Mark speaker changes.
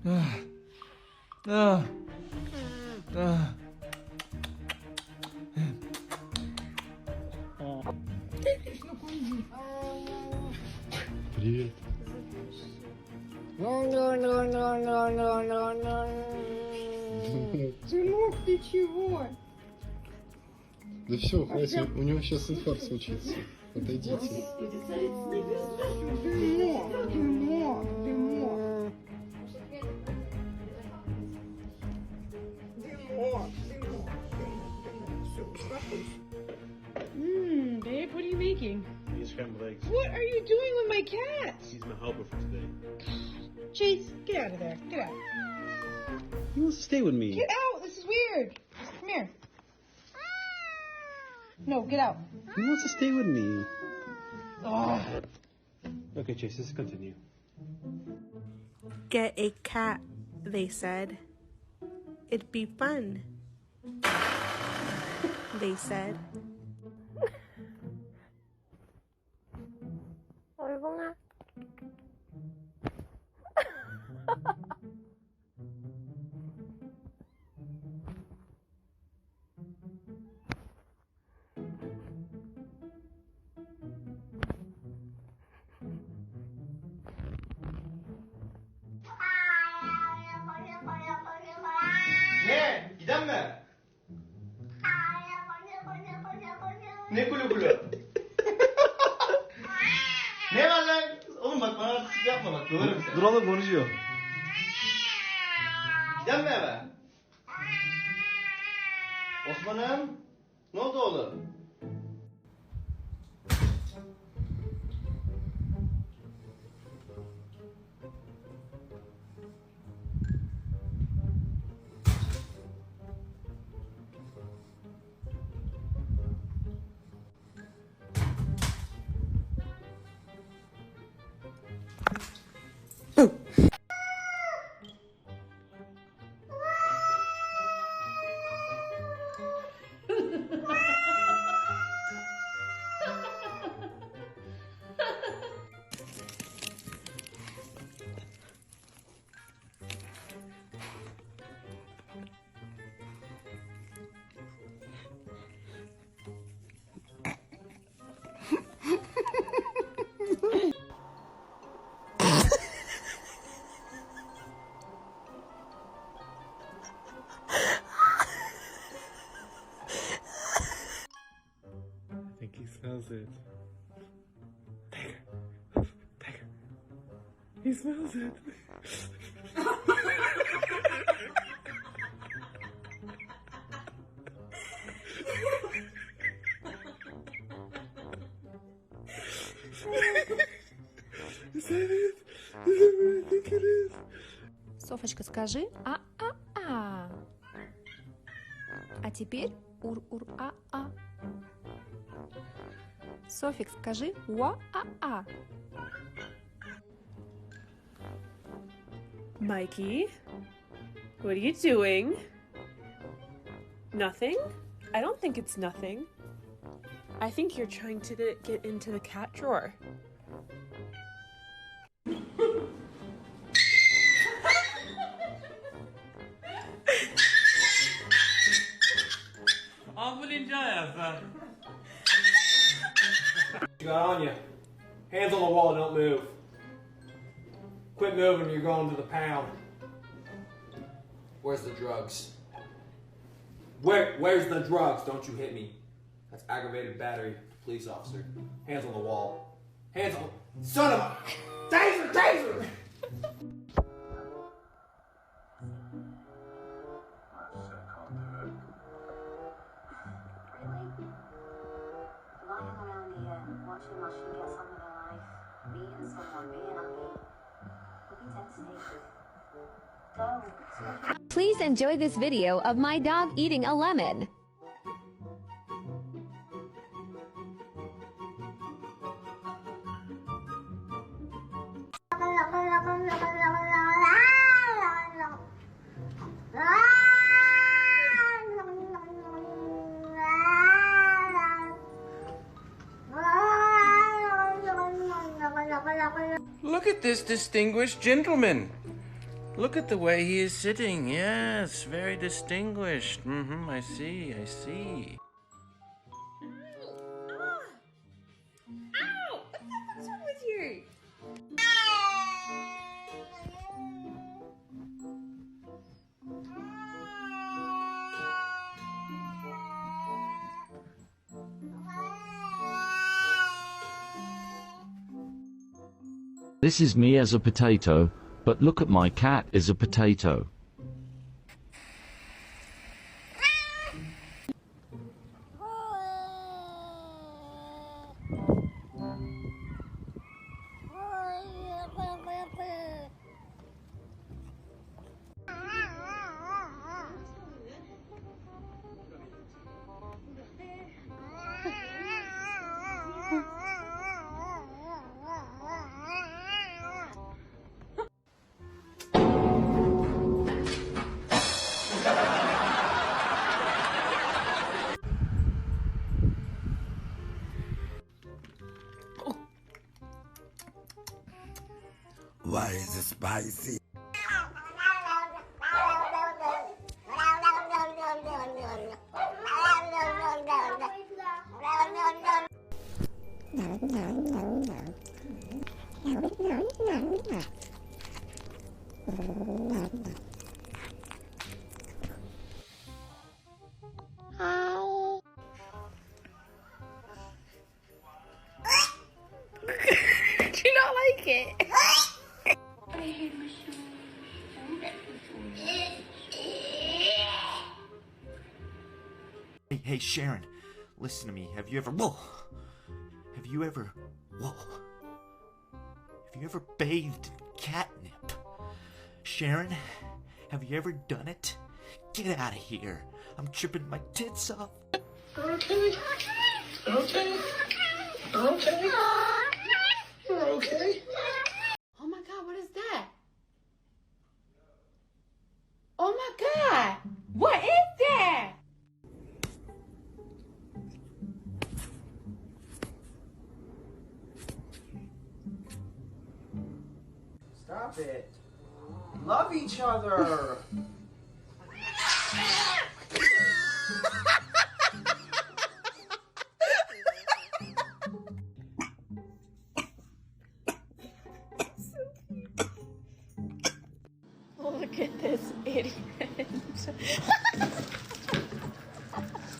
Speaker 1: Привет.
Speaker 2: Сынок, ты чего?
Speaker 1: Да все, хватит, у него сейчас инфаркт случится. Отойдите.
Speaker 2: Babe, what are you making?
Speaker 3: These scrambled eggs.
Speaker 2: What are you doing with my cat?
Speaker 3: He's my helper for today.
Speaker 2: Chase, get out of there. Get out.
Speaker 3: He wants to stay with me.
Speaker 2: Get out. This is weird. Come here. No, get out.
Speaker 3: He wants to stay with me.
Speaker 2: Oh.
Speaker 3: Okay, Chase, let's continue.
Speaker 4: Get a cat, they said. It'd be fun, they said.
Speaker 5: Ne? Giden mi? Ne kulu kulu? Ne var lan? Oğlum bak bana artistik yapma bak döverim seni.
Speaker 3: Dur oğlum konuşuyor.
Speaker 5: Giden mi eve? Osman'ım? Ne oldu oğlum?
Speaker 1: I think he smells it. Take her. He smells it. Is that it? Is that what I think it is?
Speaker 6: Софочка, скажи а-а-а. А теперь ур-ур-а-а. Софик, скажи уа-а-а.
Speaker 4: Mikey, what are you doing? Nothing? I don't think it's nothing. I think you're trying to get into the cat drawer.
Speaker 7: You got on you. Hands on the wall, don't move. Quit moving, you're going to the pound. Where's the drugs? Where's the drugs? Don't you hit me. That's aggravated battery, police officer. Hands on the wall. Hands on... Son of a... Taser! Taser!
Speaker 8: Lying around here, watching my shoe get on with her life, meeting someone, being happy. Could be devastating. Don't.
Speaker 9: Please enjoy this video of my dog eating a lemon.
Speaker 10: Look at this distinguished gentleman. Look at the way he is sitting. Yes, very distinguished. I see, I see.
Speaker 6: Ow! What's wrong with you?
Speaker 11: This is me as a potato, but look at my cat is a potato.
Speaker 12: Why is it spicy?
Speaker 6: Do you not like it?
Speaker 13: Hey, Sharon, listen to me. Have you ever bathed in catnip? Sharon, have you ever done it? Get out of here. I'm tripping my tits off.
Speaker 5: Okay. Okay. Okay. Okay.
Speaker 2: Oh my God, what is that? Oh my God, what is that?
Speaker 7: Stop it. Love each other.
Speaker 6: Look at this idiot.